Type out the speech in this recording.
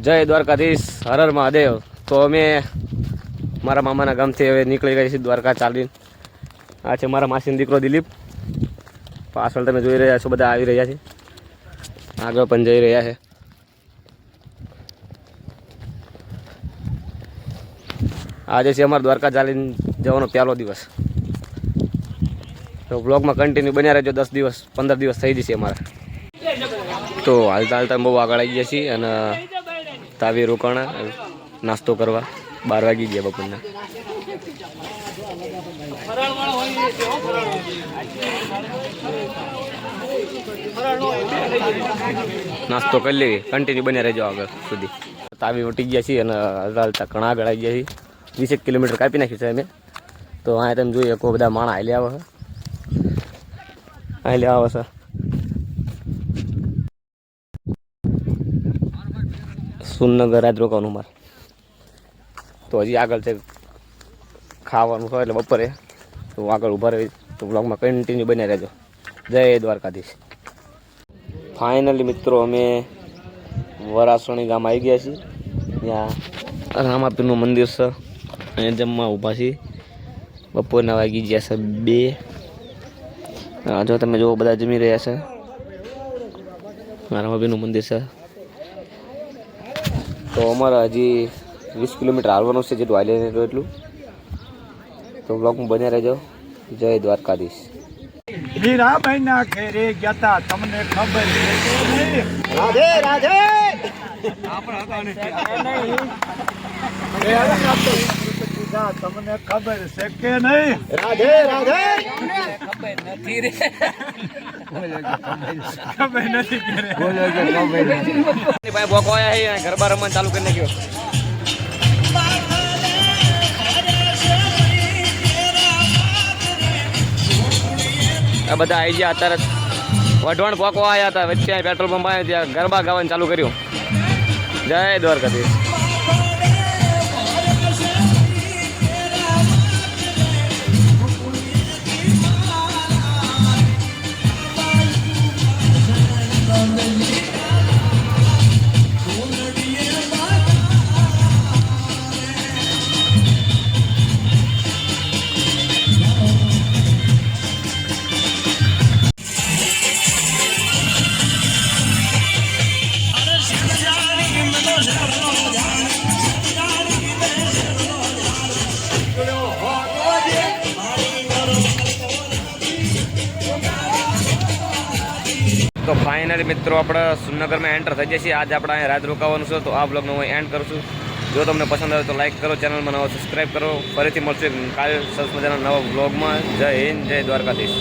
જય દ્વારકાધીશ, હર હર મહાદેવ। તો અમે મારા મામાના ગામથી હવે નીકળી ગયા છીએ દ્વારકા ચાલીને। આ છે મારા માસીનો દીકરો દિલીપ, પાછળ તમે જોઈ રહ્યા છો, બધા આવી રહ્યા છે, આગળ પણ જઈ રહ્યા છે। આજે છે અમારા દ્વારકા ચાલીને જવાનો પહેલો દિવસ, તો બ્લોગમાં કન્ટિન્યુ બન્યા રહેજો। 10 દિવસ 15 દિવસ થઈ જશે અમારા। તો હાલતા હાલતા બહુ આગળ આવી ગયા છીએ અને તાવી રોકાણા નાસ્તો કરવા। 12 વાગી ગયા બપોરના। નાસ્તો કરી લેવી, કન્ટિન્યુ બન્યા રહેજો આગળ સુધી। તાવી ઉઠી ગયા છીએ અને હાલતા હાલતા ઘણા આગળ આવી ગયા છીએ। 20 કિલોમીટર કાપી નાખ્યું છે અમે। તો અહીંયા તમે જોઈએ કોઈ બધા માણા હાલ્યા આવે છે, હાલ્યા આવે છે। સુનગર રાત રોકાવાનું મારે, તો હજી આગળ છે ખાવાનું હોય એટલે બપોરે તો આગળ ઊભા રહી, તો બ્લોગમાં કન્ટિન્યુ બન્યા રહેજો। જય દ્વારકાધીશ। ફાઇનલી મિત્રો અમે વરાસણી ગામ આવી ગયા છીએ। ત્યાં રામાપીરનું મંદિર છે, અહીંયા જમવા ઊભા છીએ। બપોરના વાગી ગયા છે 2। જો તમે જો બધા જમી રહ્યા છે, રામાપીરનું મંદિર છે। તો અમારે હજી 20 કિલોમીટર હાલવાનું છે, જેટલું હાલી નહીં એટલું, તો બ્લોગમાં બન્યા રહેજો। જય દ્વારકાધીશ। મીરાબાઈ ના ઘેરે ગયા તમને ખબર છે કે નહીં? રાધે રાધે। તમને ખબર છે કે નહીં? રાધે રાધે। ખબર નથી રે, ખબર નથી કે ભાઈ ભોકો આયા છે, ગરબા રમવાનું ચાલુ કરી નાખ્યો। આ બધા આવી ગયા અત્યારે, વઢવાણ પોકો આવ્યા હતા, વચ્ચે પેટ્રોલ પંપ આવ્યા, ત્યાં ગરબા ગાવાનું ચાલુ કર્યું। જય દ્વારકાધીશ। તો ફાઇનલી મિત્રો આપણે સુનગરમાં એન્ટર થઈ જઈએ છીએ। આજે આપણે અહીંયા રાત રોકાવાનું છે, તો આ બ્લોગનો હું એન્ડ કરું છું। જો તમને પસંદ આવે તો લાઈક કરો, ચેનલમાં નવો સબસ્ક્રાઈબ કરો। ફરીથી મળશે કાલે સરસ મજાના નવા બ્લોગમાં। જય હિન્દ, જય દ્વારકાધીશ।